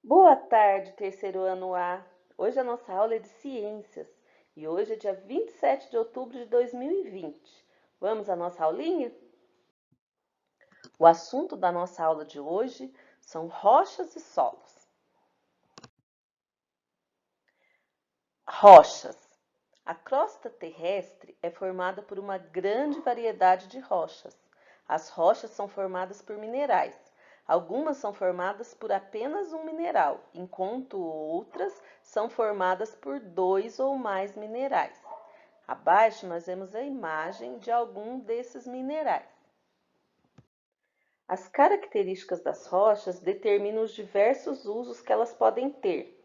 Boa tarde, terceiro ano A. Hoje a nossa aula é de ciências e hoje é dia 27 de outubro de 2020. Vamos à nossa aulinha? O assunto da nossa aula de hoje são rochas e solos. Rochas. A crosta terrestre é formada por uma grande variedade de rochas. As rochas são formadas por minerais. Algumas são formadas por apenas um mineral, enquanto outras são formadas por dois ou mais minerais. Abaixo nós vemos a imagem de algum desses minerais. As características das rochas determinam os diversos usos que elas podem ter.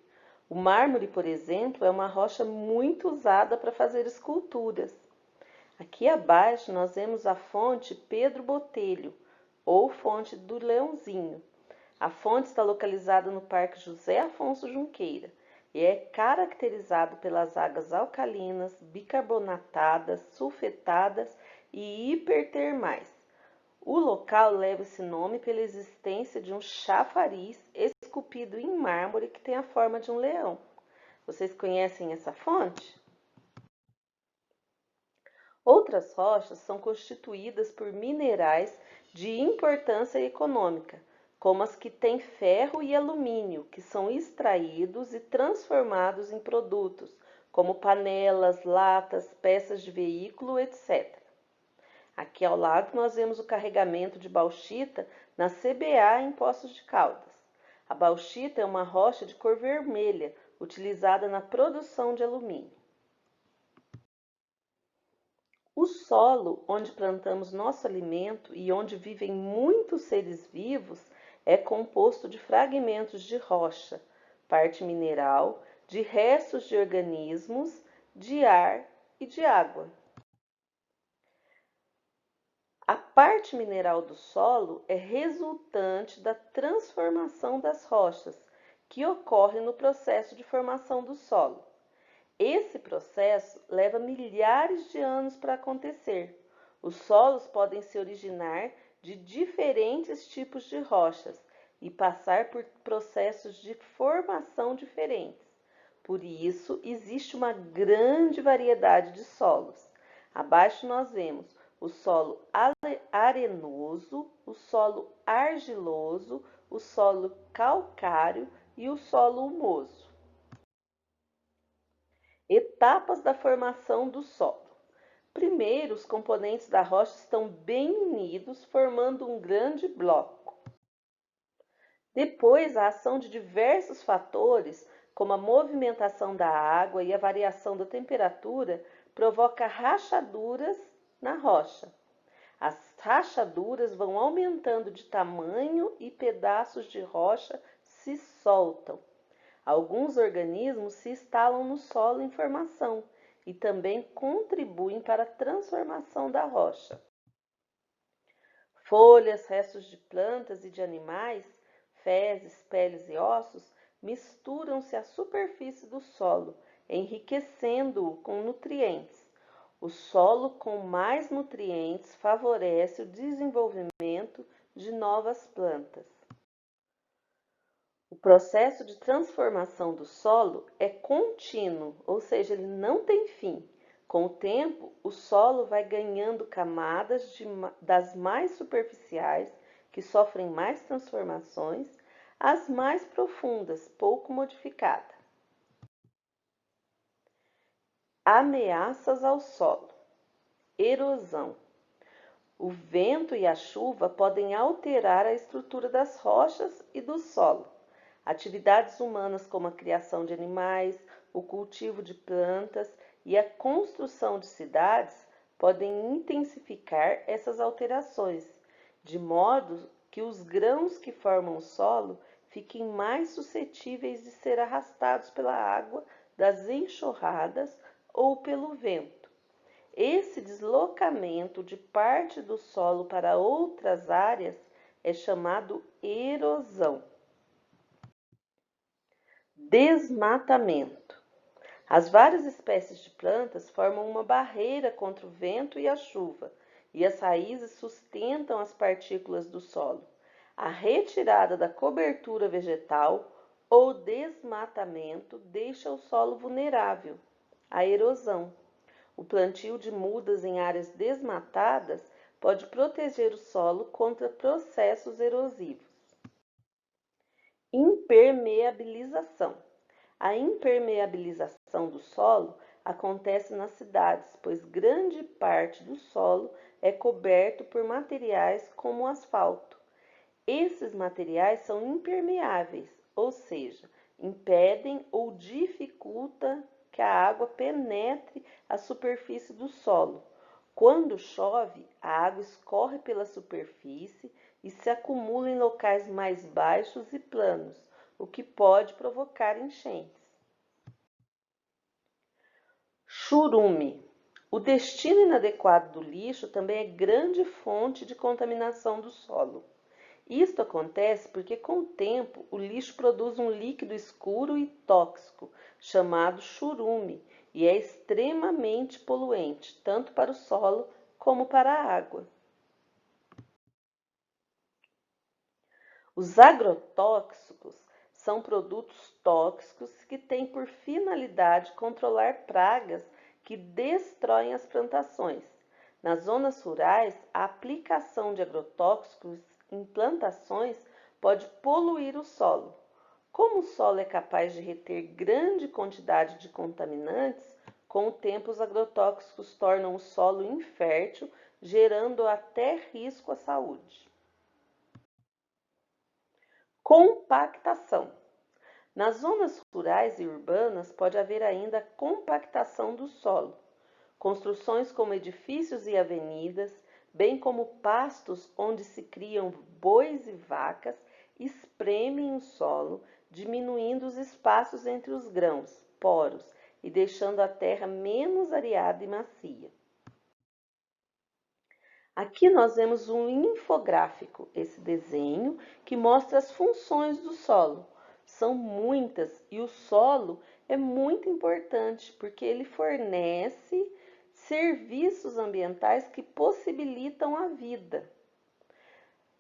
O mármore, por exemplo, é uma rocha muito usada para fazer esculturas. Aqui abaixo nós vemos a fonte Pedro Botelho, ou fonte do Leãozinho. A fonte está localizada no Parque José Afonso Junqueira e é caracterizado pelas águas alcalinas, bicarbonatadas, sulfetadas e hipertermais. O local leva esse nome pela existência de um chafariz esculpido em mármore que tem a forma de um leão. Vocês conhecem essa fonte? Outras rochas são constituídas por minerais de importância econômica, como as que têm ferro e alumínio, que são extraídos e transformados em produtos, como panelas, latas, peças de veículo, etc. Aqui ao lado nós vemos o carregamento de bauxita na CBA em Poços de Caldas. A bauxita é uma rocha de cor vermelha, utilizada na produção de alumínio. O solo onde plantamos nosso alimento e onde vivem muitos seres vivos é composto de fragmentos de rocha, parte mineral, de restos de organismos, de ar e de água. A parte mineral do solo é resultante da transformação das rochas, que ocorre no processo de formação do solo. Esse processo leva milhares de anos para acontecer. Os solos podem se originar de diferentes tipos de rochas e passar por processos de formação diferentes. Por isso, existe uma grande variedade de solos. Abaixo nós vemos o solo arenoso, o solo argiloso, o solo calcário e o solo humoso. Etapas da formação do solo. Primeiro, os componentes da rocha estão bem unidos, formando um grande bloco. Depois, a ação de diversos fatores, como a movimentação da água e a variação da temperatura, provoca rachaduras na rocha. As rachaduras vão aumentando de tamanho e pedaços de rocha se soltam. Alguns organismos se instalam no solo em formação e também contribuem para a transformação da rocha. Folhas, restos de plantas e de animais, fezes, peles e ossos misturam-se à superfície do solo, enriquecendo-o com nutrientes. O solo com mais nutrientes favorece o desenvolvimento de novas plantas. O processo de transformação do solo é contínuo, ou seja, ele não tem fim. Com o tempo, o solo vai ganhando camadas das mais superficiais, que sofrem mais transformações, às mais profundas, pouco modificadas. Ameaças ao solo. Erosão. O vento e a chuva podem alterar a estrutura das rochas e do solo. Atividades humanas como a criação de animais, o cultivo de plantas e a construção de cidades podem intensificar essas alterações, de modo que os grãos que formam o solo fiquem mais suscetíveis de ser arrastados pela água das enxurradas ou pelo vento. Esse deslocamento de parte do solo para outras áreas é chamado erosão. Desmatamento. As várias espécies de plantas formam uma barreira contra o vento e a chuva, e as raízes sustentam as partículas do solo. A retirada da cobertura vegetal ou desmatamento deixa o solo vulnerável à erosão. O plantio de mudas em áreas desmatadas pode proteger o solo contra processos erosivos. Impermeabilização. A impermeabilização do solo acontece nas cidades, pois grande parte do solo é coberto por materiais como o asfalto. Esses materiais são impermeáveis, ou seja, impedem ou dificultam que a água penetre a superfície do solo. Quando chove, a água escorre pela superfície e se acumula em locais mais baixos e planos, o que pode provocar enchentes. Churume. O destino inadequado do lixo também é grande fonte de contaminação do solo. Isto acontece porque, com o tempo, o lixo produz um líquido escuro e tóxico, chamado churume, e é extremamente poluente, tanto para o solo como para a água. Os agrotóxicos são produtos tóxicos que têm por finalidade controlar pragas que destroem as plantações. Nas zonas rurais, a aplicação de agrotóxicos em plantações pode poluir o solo. Como o solo é capaz de reter grande quantidade de contaminantes, com o tempo os agrotóxicos tornam o solo infértil, gerando até risco à saúde. Compactação. Nas zonas rurais e urbanas pode haver ainda compactação do solo. Construções como edifícios e avenidas, bem como pastos onde se criam bois e vacas, espremem o solo, diminuindo os espaços entre os grãos, poros, e deixando a terra menos areada e macia. Aqui nós vemos um infográfico, esse desenho, que mostra as funções do solo. São muitas e o solo é muito importante porque ele fornece serviços ambientais que possibilitam a vida.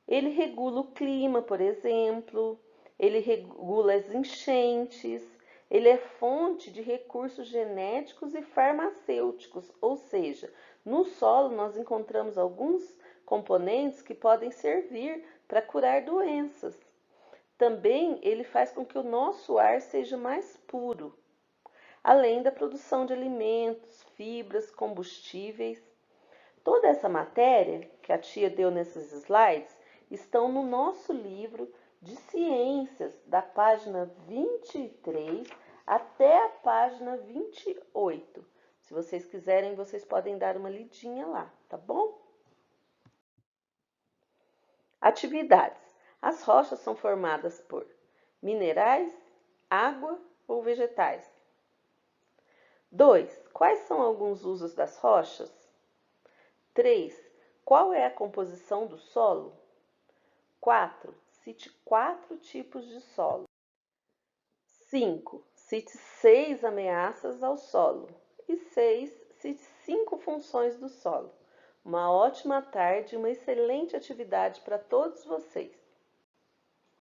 Ele regula o clima, por exemplo, ele regula as enchentes, ele é fonte de recursos genéticos e farmacêuticos, ou seja, no solo nós encontramos alguns componentes que podem servir para curar doenças. Também ele faz com que o nosso ar seja mais puro, além da produção de alimentos, fibras, combustíveis. Toda essa matéria que a tia deu nesses slides estão no nosso livro de ciências, da página 23 até a página 28. Se vocês quiserem, vocês podem dar uma lidinha lá, tá bom? Atividades. As rochas são formadas por minerais, água ou vegetais. 2. Quais são alguns usos das rochas? 3. Qual é a composição do solo? 4. Cite 4 tipos de solo. 5. Cite 6 ameaças ao solo. E 6. Cite 5 funções do solo. Uma ótima tarde e uma excelente atividade para todos vocês.